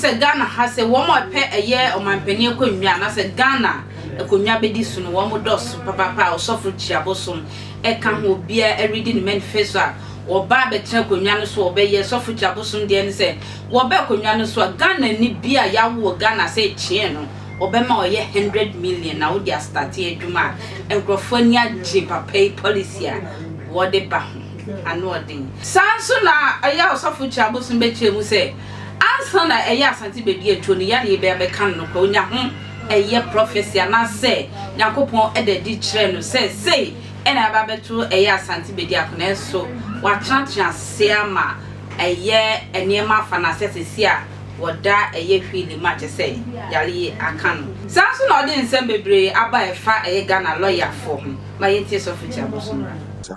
say Ghana has a woman pay a year or my penny Kyireabosom. I said Ghana, a Kyireabosom, one more dos, Papa, Osofo Kyireabosom, a can will be a reading manifesto. Or Baba Kyireabosom so obey yes of Kyireabosom then say, Wabe Kyireabosom so Ghana ni be a yawu Ghana say Chieno, or Bema or 100 million now they are starting Juma and Graphonia Jipa pay policy. What the bah and what thing. Sansona a yaw Osofo Kyireabosom Beche say, Answer a ya Asante Bediatuo ni ya be can no konya a year prophecy and I say, Yakopon edit chre say, and I babetu a ya Asante Bediatuo so. What chance seama a year and near my fanases here, what da a year feeling much say, Yali I can. Samson or didn't send me, I buy a fat a Ghana lawyer for him, my tears of Kyireabosom.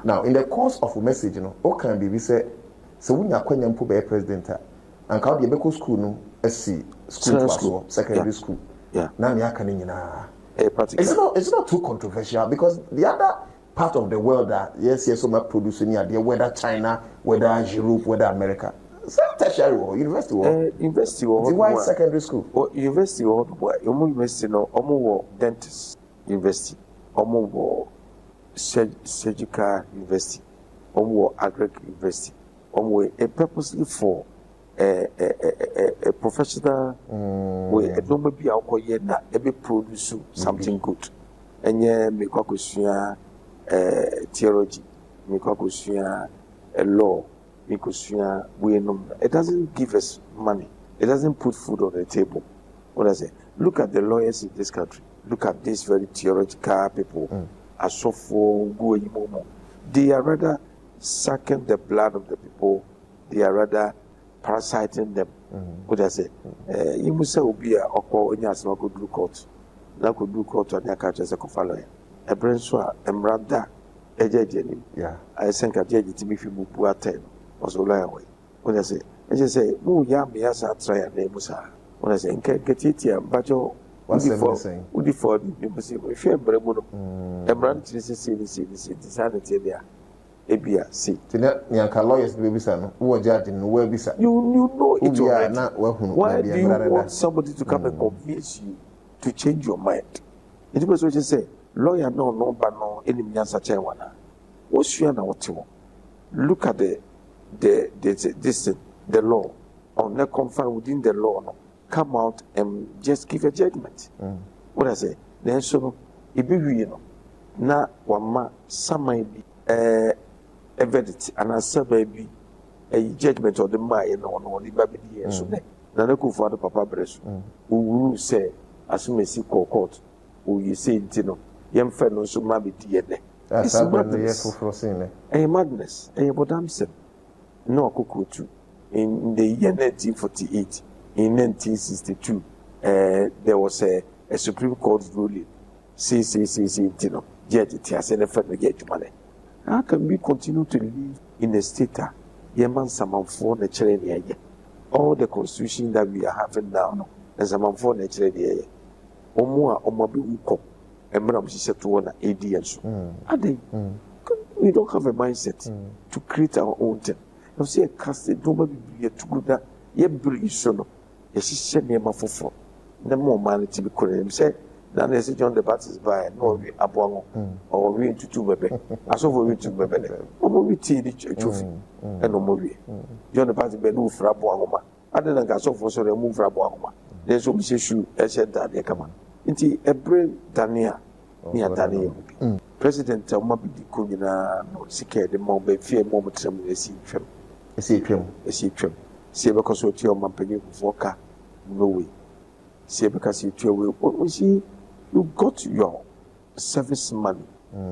Now, in the course of a message, what can be said? So when you're going to be a president, and can't be a medical school, no, SC, school, secondary school. Yeah. Now you're coming in it's not too controversial because the other part of the world that yes so much producing here, whether China, whether Europe, whether America, same tertiary or university or the white secondary school or university or university no dentist university surgical university agric university a purposely for a professional way a normal be alcohol na ebe produce something good enye me kwakusua theology, a law, it doesn't give us money. It doesn't put food on the table. What I say? Look at the lawyers in this country. Look at these very theoretical people. Asofo, they are rather sucking the blood of the people. They are rather parasiting them. What I say? You must say, "Obi a oko enyas na could do court. Na could do court and catch as a lawyer." A brenswa emrada ejejeni I think a judge to be fibu puate was all away. When I say mu ya me as a try and name sa when I say get it ya bajo what's saying would for people say if you bremuno emran see sanity there ebia see nyanka lawyers be bisa no wo judge no we bisa you know it already. Why do you want somebody to come and convince you to change your mind? It was what you say. Lawyer no but no enemy answer wana. What's you na what you look at the law or not confine within the law no come out and just give a judgment. What I say then so it be you know na wama samai bi a verdict and a survey be a judgment of the mind no the baby so na na ku for the papa bresu who say assume si court who you say intino yem fe no so ma be die it's madness Bodamson no akokotu in the year 1948 in 1962 there was a Supreme Court ruling say intino judge ti ase ne fe no get money. How can we continue to live in a state yeman samanfo na chere ne ye all the constitution that we are having now no samanfo na chere ne ye omo a omo be uko emram sise to na ADS we don't have a mindset to create our own thing. You see a cast it don't be to good that ye bring so no ye sise ne ma fofo na more man to be correct say na na say John the Baptist by no we aboango or we tutu bebe Asofo we tutu bebe omo we ti di chofi e no mo we John the Baptist be no fra aboango ma ade na Asofo so re mo fra aboango ma then so be say shoe e say that e kama nti ebre dania ni adania president o bi di ko nyina no sike de mo be fie mo mutrem esi twem se be ko so ti o mampani foka no way se be ka se ti o see you got your service money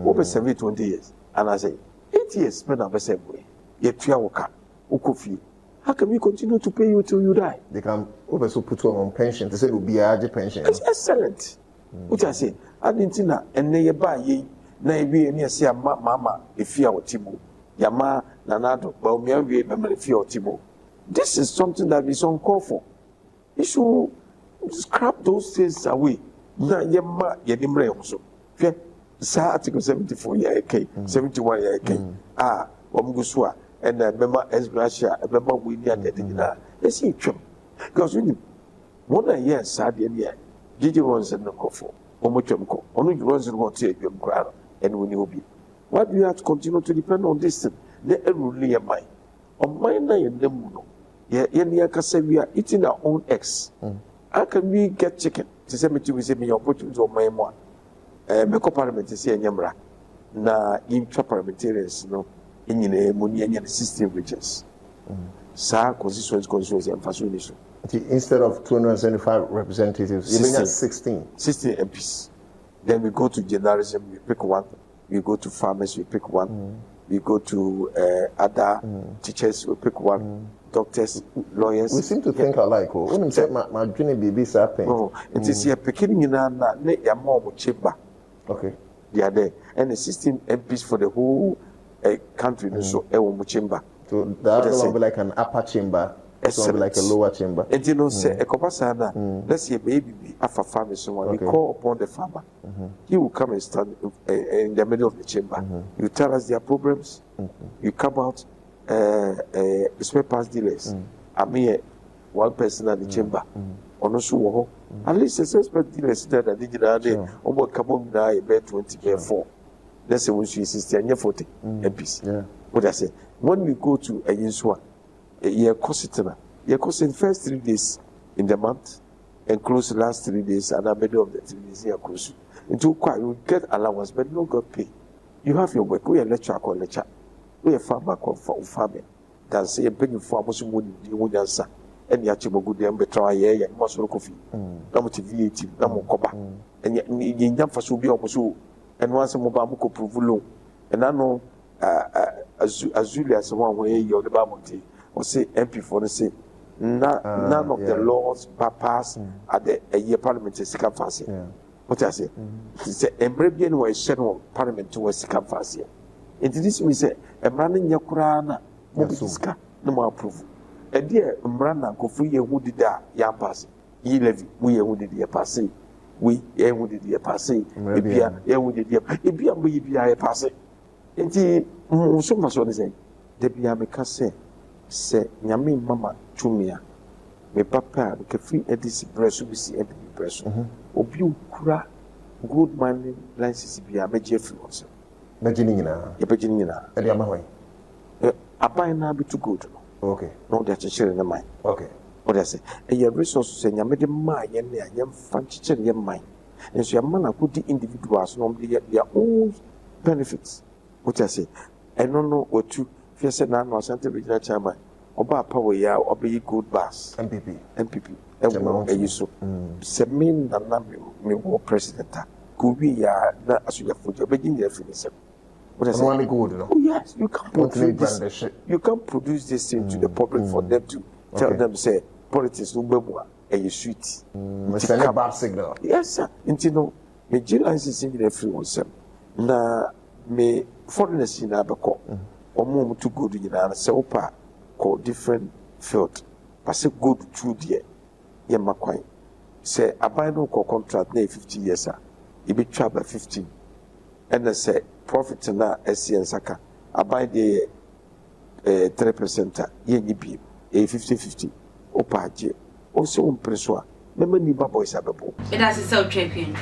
over 20 years and I say 8 years spend on the same way you tia woka ukofi. How can we continue to pay you till you die? They can also put you on pension. They say it will be a pension. It's excellent. What I say, I didn't know, and they buy ye, nay be near see a mama, if you are Tibo, Yama, Nanado, Baumia, remember if you are Tibo. This is something that is uncalled for. You should scrap those things away. Yama, Yadimre also. Article 74 year 71 year and remember as Russia, remember we near that. Let's see, because One a year sad in here. Gigi runs and no for Omochemco. Only runs and what take your crowd and when you be. Why do you have to continue to depend on this? Let a rule mind. On mine, I and them. Yeah, in the we are eating our own eggs. How can we get chicken? To say me to say me your opportunity on my one. Make up parliament to see a yamra. Na intra-parliamentarians, no, in a money and system regions. Sa constituency and fashion. Instead of 275 representatives, you have 16 MPs. Then we go to journalism, we pick one. We go to farmers, we pick one. We go to other teachers, we pick one. Doctors, lawyers. We seem to think alike. When you say my dream baby happen. Oh, it is here picking in a more chamber. Okay. They are there. And the 16 MPs for the whole country, so chamber. So that will be like an upper chamber. It will be like a lower chamber. And you know, say a copasana, let's say baby after farmers, someone we call upon the farmer. He will come and stand in the middle of the chamber. You tell us their problems. You come out, spare parts dealers. I'm here, one person at the chamber. Also, at least the suspect dealers that I did almost come on now, about 20 Let's say when she is 40 MPs. What I say, when we go to a Yinswa, you cost it in first 3 days in the month and close the last 3 days and the middle of the 3 days here close. Into quite you get allowance, but you don't get pay. You have your work. We are lecture or lecture. We are farmer for farming. Then say a big farm was would answer. And yet you go there and try a must look coffee. No VAT, no more copper. And yet in young for be almost and once a mobile provulo. And I know Azulia as one way you're the Bamonte. Or say MP for the say none of the laws pass at the a year parliament is fancy. What I say? It's a Embrabian way general parliament to a second fancy. It is me say a man in Yakurana, Mobiska, no more proof. A dear Umbrana go free a wooded yam pass. Ye levy, we a wooded year passing. We a wooded year passing. A wooded year. If you be a passing. Indeed, so much what is it? The Biamica say. Say, Yami Mama Chumia, me papa, the free edis breast, we see empty breast. Obu Kura, good man, license be a major influence. Virginia, and Yamaway. A buy now be too good. Okay, no, that's a share in the mind. Okay, what I say, and your resources and Yamade mind, and young fancy your mind. And so your man put the individuals normally their own benefits. What I say, I don't know what to. Yes, and I'm Asante regional chairman. Oba power ya obey good bus. MPP. And you so. Semin na me president. Could be ya that as you have put your beginning definition. What I say? Oh yes, you can produce this. You can produce this thing to the public for them to tell them say politics no bebwa and you sweet. It's a bad signal. Yes, sir. Intino me jealous is in everyone sem. Na me foreigners in Abako. Omo to good in an selpa called different field. Pass good through there. Yamaquine. Say a buy no contract near 50 years, sir. It be trouble 15. And I say profit na SC and Saka. I buy the 3% yen be a 50-50. Opa je. Also on preswa. Remember ni boys ababo. It has a self champion.